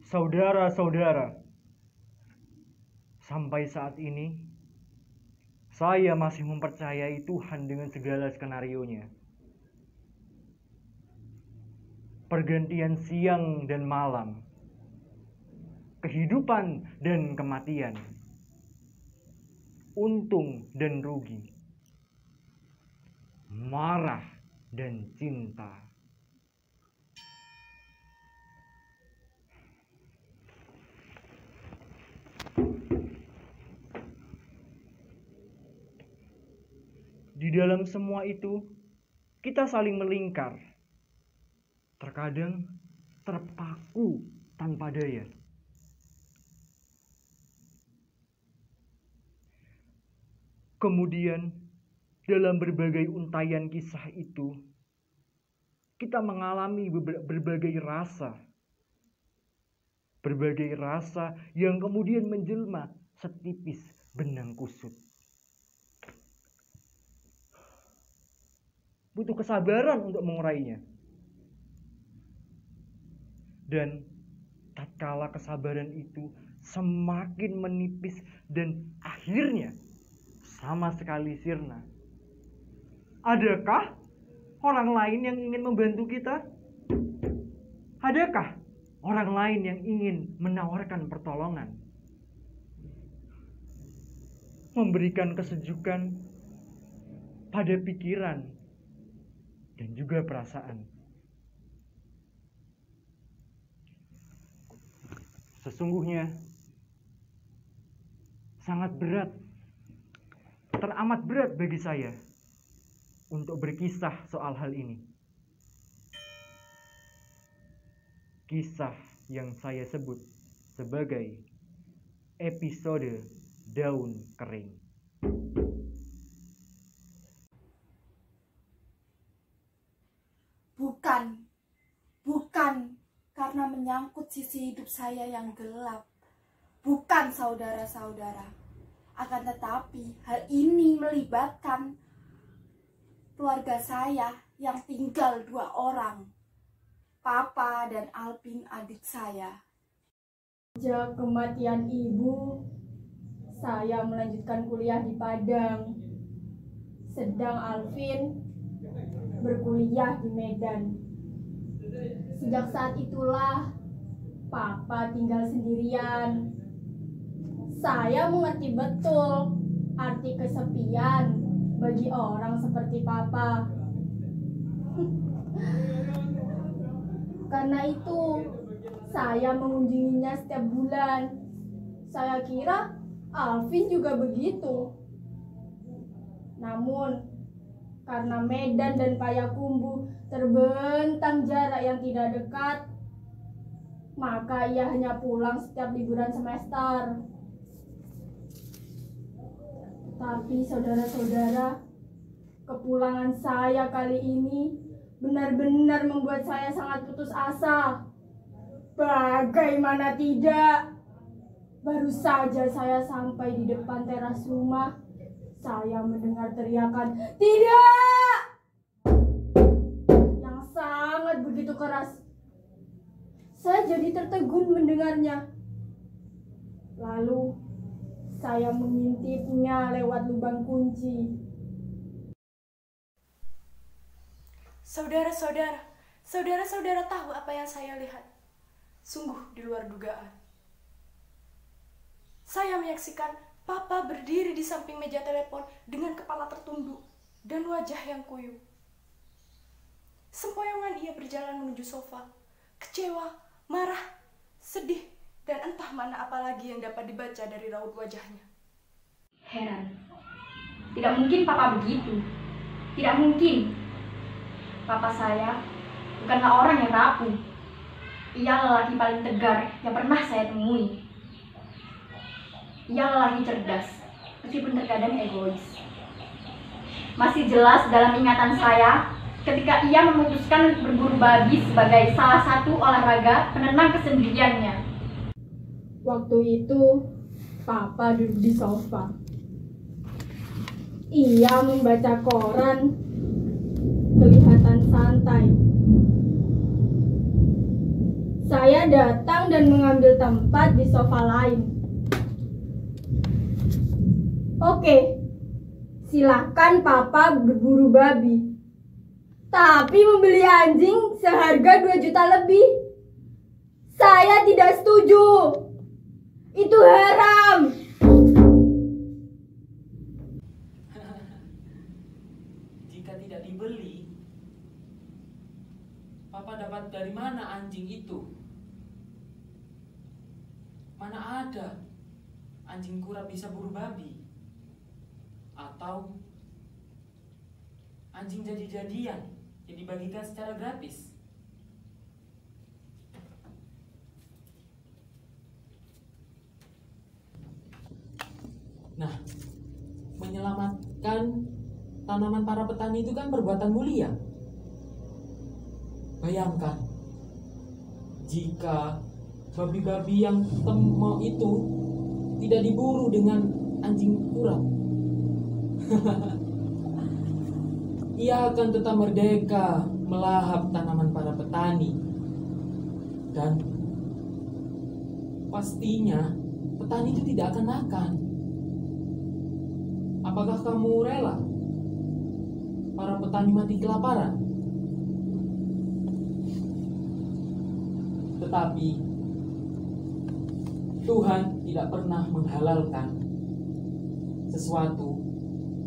Saudara-saudara, sampai saat ini saya masih mempercayai Tuhan dengan segala skenarionya. Pergantian siang dan malam, kehidupan dan kematian, untung dan rugi, marah dan cinta. Di dalam semua itu, kita saling melingkar, terkadang terpaku tanpa daya. Kemudian, dalam berbagai untayan kisah itu, kita mengalami berbagai rasa. Berbagai rasa yang kemudian menjelma setipis benang kusut. Butuh kesabaran untuk mengurainya. Dan tatkala kesabaran itu semakin menipis dan akhirnya sama sekali sirna, adakah orang lain yang ingin membantu kita? Adakah orang lain yang ingin menawarkan pertolongan? Memberikan kesejukan pada pikiran dan juga perasaan. Sesungguhnya sangat berat, teramat berat bagi saya untuk berkisah soal hal ini. Kisah yang saya sebut sebagai episode daun kering. Bukan karena menyangkut sisi hidup saya yang gelap. Bukan, saudara-saudara. Akan tetapi hal ini melibatkan keluarga saya yang tinggal 2 orang. Papa dan Alvin, adik saya. Sejak kematian ibu, saya melanjutkan kuliah di Padang. Sedang Alvin berkuliah di Medan. Sejak saat itulah Papa tinggal sendirian. Saya mengerti betul arti kesepian bagi orang seperti Papa. Karena itu, saya mengunjunginya setiap bulan. Saya kira Alvin juga begitu. Namun, karena Medan dan Payakumbuh terbentang jarak yang tidak dekat, maka ia hanya pulang setiap liburan semester. Tapi saudara-saudara, kepulangan saya kali ini benar-benar membuat saya sangat putus asa. Bagaimana tidak? Baru saja saya sampai di depan teras rumah, saya mendengar teriakan "tidak!" yang sangat begitu keras. Saya jadi tertegun mendengarnya. Lalu saya mengintipnya lewat lubang kunci. Saudara-saudara tahu apa yang saya lihat? Sungguh di luar dugaan. Saya menyaksikan Papa berdiri di samping meja telepon dengan kepala tertunduk dan wajah yang kuyup. Sempoyongan ia berjalan menuju sofa, kecewa, marah, sedih, dan entah mana apalagi yang dapat dibaca dari raut wajahnya. Heran. Tidak mungkin Papa begitu. Tidak mungkin. Papa saya bukanlah orang yang rapuh. Ia lelaki paling tegar yang pernah saya temui. Ia lelaki cerdas, meskipun terkadang egois. Masih jelas dalam ingatan saya ketika ia memutuskan berburu babi sebagai salah satu olahraga penenang kesendiriannya. Waktu itu, Papa duduk di sofa. Ia membaca koran, kelihatan santai. Saya datang dan mengambil tempat di sofa lain. Oke, silakan Papa berburu babi. Tapi membeli anjing seharga 2 juta lebih, saya tidak setuju. Itu haram. Jika tidak dibeli, Papa dapat dari mana anjing itu? Mana ada anjing kura bisa buru babi? Atau anjing jadi-jadian yang dibagikan secara gratis? Nah, menyelamatkan tanaman para petani itu kan perbuatan mulia. Bayangkan, jika babi-babi yang temo itu tidak diburu dengan anjing kura, ia akan tetap merdeka melahap tanaman para petani. Dan pastinya petani itu tidak akan makan. Apakah kamu rela para petani mati kelaparan? Tetapi Tuhan tidak pernah menghalalkan sesuatu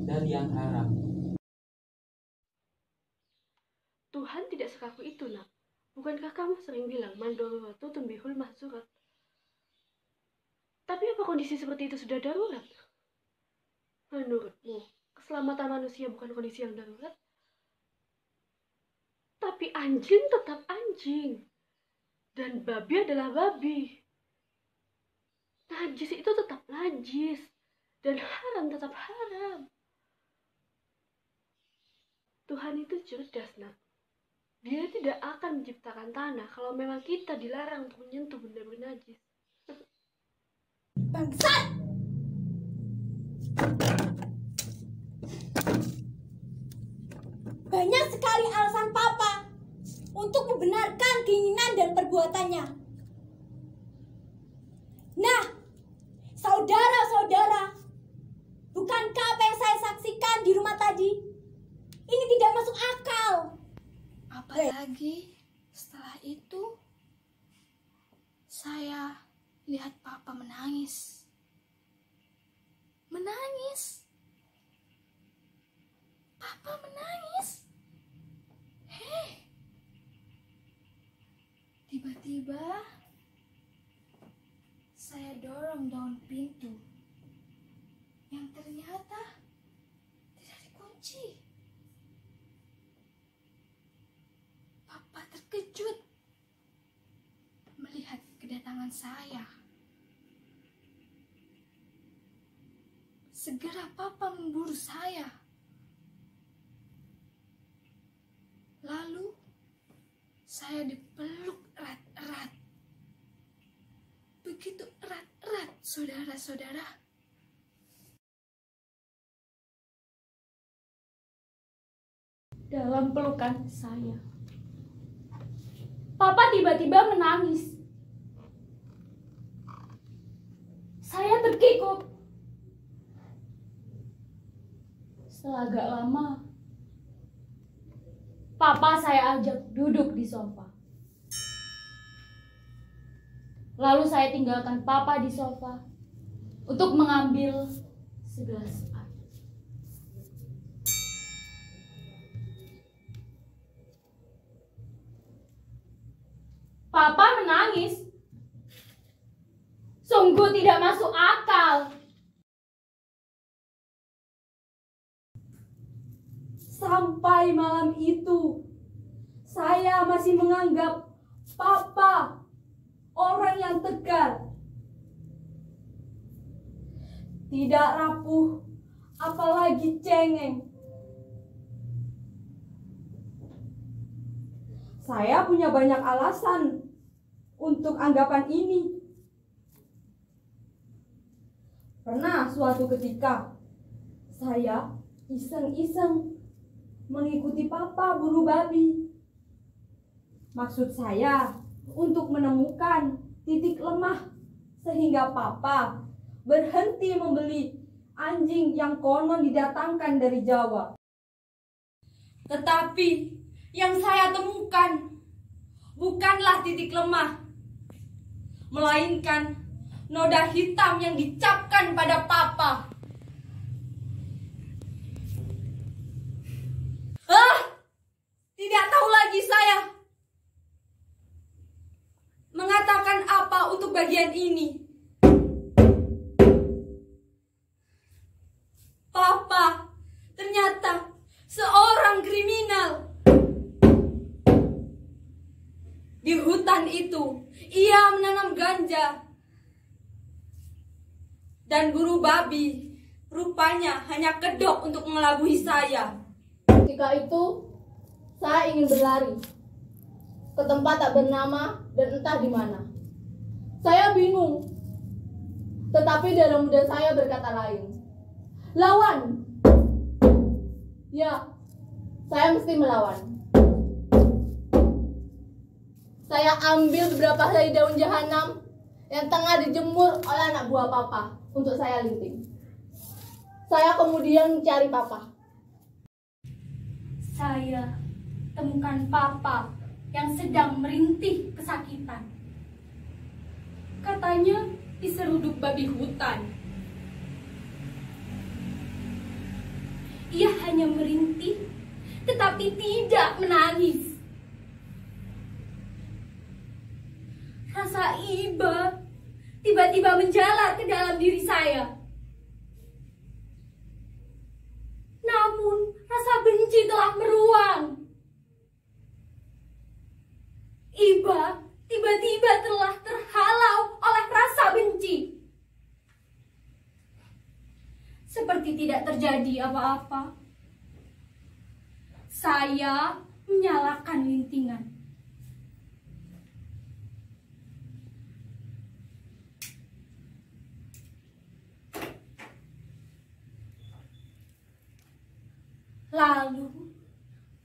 dari yang haram. Tuhan tidak sekaku itu, nak. Bukankah kamu sering bilang mandaruratu tumbihul mahzurat? Tapi apa kondisi seperti itu sudah darurat? Menurutmu, keselamatan manusia bukan kondisi yang darurat? Tapi anjing tetap anjing. Dan babi adalah babi. Najis itu tetap najis. Dan haram tetap haram. Tuhan itu cerdas, nak. Dia tidak akan menciptakan tanah kalau memang kita dilarang untuk menyentuh benda-benda najis. Bangsat! Banyak sekali alasan Papa untuk membenarkan keinginan dan perbuatannya. Nah, saudara-saudara, bukankah apa yang saya saksikan di rumah tadi? Ini tidak masuk akal. Apalagi setelah itu saya lihat Papa menangis. Papa menangis. Hei. Tiba-tiba saya dorong daun pintu yang ternyata tidak dikunci. Papa terkejut melihat kedatangan saya. Segera Papa memburu saya. Lalu saya dipeluk erat-erat. Begitu erat-erat, saudara-saudara. Dalam pelukan saya, Papa tiba-tiba menangis. Saya terkikuk. Setelah agak lama, Papa saya ajak duduk di sofa. Lalu saya tinggalkan Papa di sofa untuk mengambil segelas air. Papa menangis. Sungguh tidak masuk akal. Sampai malam itu, saya masih menganggap Papa orang yang tegar, tidak rapuh, apalagi cengeng. Saya punya banyak alasan untuk anggapan ini. Pernah suatu ketika, saya iseng-iseng mengikuti Papa buru babi. Maksud saya, untuk menemukan titik lemah sehingga papa berhenti membeli anjing yang konon didatangkan dari Jawa. Tetapi yang saya temukan bukanlah titik lemah, melainkan noda hitam yang dicapkan pada papa. Tidak tahu lagi saya mengatakan apa untuk bagian ini. Papa ternyata seorang kriminal. Di hutan itu, ia menanam ganja. Dan guru babi rupanya hanya kedok untuk mengelabui saya. Ketika itu, saya ingin berlari ke tempat tak bernama dan entah di mana. Saya bingung, tetapi darah muda saya berkata lain. Lawan! Ya, saya mesti melawan. Saya ambil beberapa helai daun jahanam yang tengah dijemur oleh anak buah papa untuk saya linting. Saya kemudian mencari papa. Saya temukan papa yang sedang merintih kesakitan. Katanya diseruduk babi hutan. Ia hanya merintih, tetapi tidak menangis. Rasa iba tiba-tiba menjalar ke dalam diri saya. Namun rasa benci telah meruang. Iba tiba-tiba telah terhalau oleh rasa benci. Seperti tidak terjadi apa-apa. Saya menyalakan lintingan. Lalu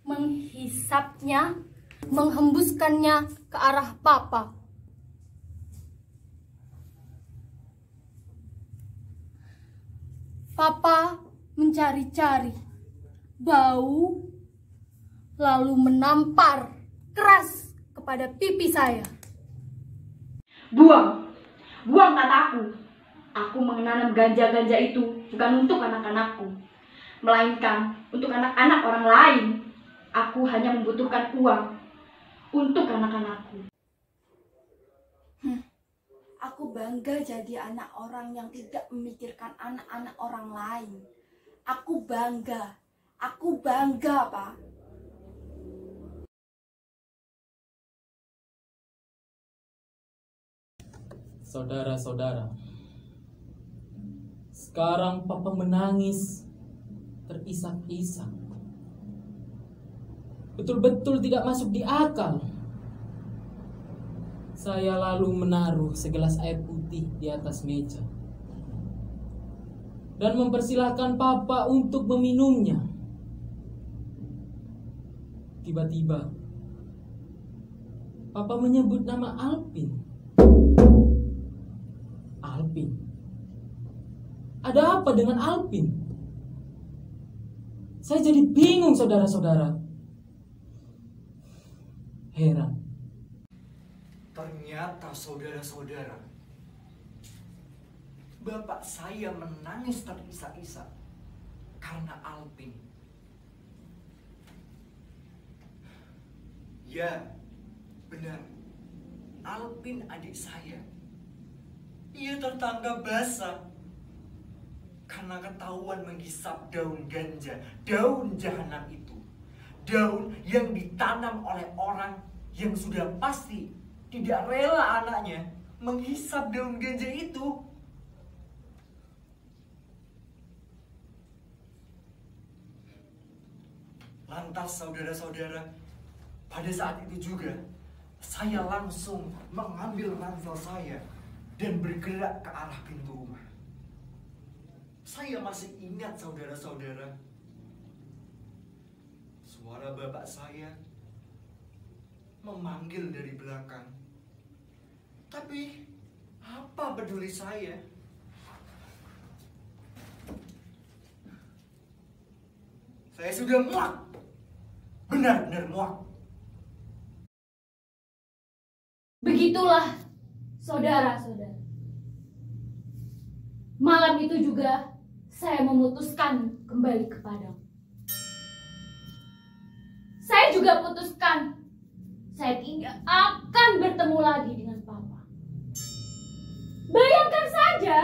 menghisapnya, menghembuskannya ke arah papa. Papa mencari-cari bau, lalu menampar keras kepada pipi saya. Buang! Buang kataku! Aku menanam ganja-ganja itu bukan untuk anak-anakku, melainkan untuk anak-anak orang lain. Aku hanya membutuhkan uang untuk anak-anakku. Aku bangga jadi anak orang yang tidak memikirkan anak-anak orang lain. Aku bangga, Pak. Saudara-saudara, sekarang papa menangis terisak-isak. Betul-betul tidak masuk di akal. Saya lalu menaruh segelas air putih di atas meja dan mempersilahkan papa untuk meminumnya. Tiba-tiba papa menyebut nama Alpin. Alpin? Ada apa dengan Alpin? Saya jadi bingung, saudara-saudara. Heran. Ternyata saudara-saudara, bapak saya menangis terisak-isak karena Alpin. Ya, benar. Alpin adik saya. Ia tertangkap basah karena ketahuan menghisap daun ganja, daun jahanam itu. Daun yang ditanam oleh orang yang sudah pasti tidak rela anaknya menghisap daun ganja itu. Lantas saudara-saudara, pada saat itu juga saya langsung mengambil ransel saya dan bergerak ke arah pintu rumah. Saya masih ingat saudara-saudara, suara bapak saya memanggil dari belakang. Tapi apa peduli saya? Saya sudah muak. Benar-benar muak. Begitulah, saudara-saudara. Malam itu juga saya memutuskan kembali ke Padang. Saya juga putuskan saya tidak akan bertemu lagi dengan Papa. Bayangkan saja,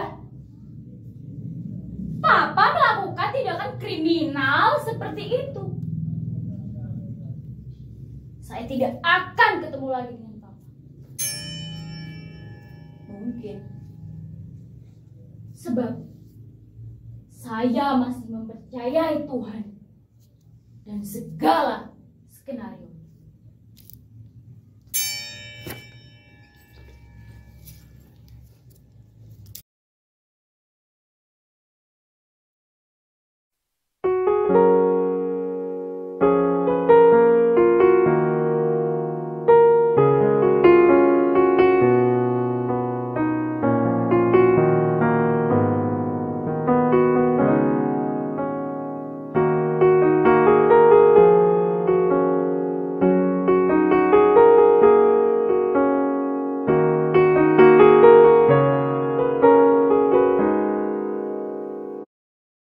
Papa melakukan tindakan kriminal seperti itu. Saya tidak akan ketemu lagi dengan Papa. Mungkin sebab saya masih mempercayai Tuhan dan segala skenario.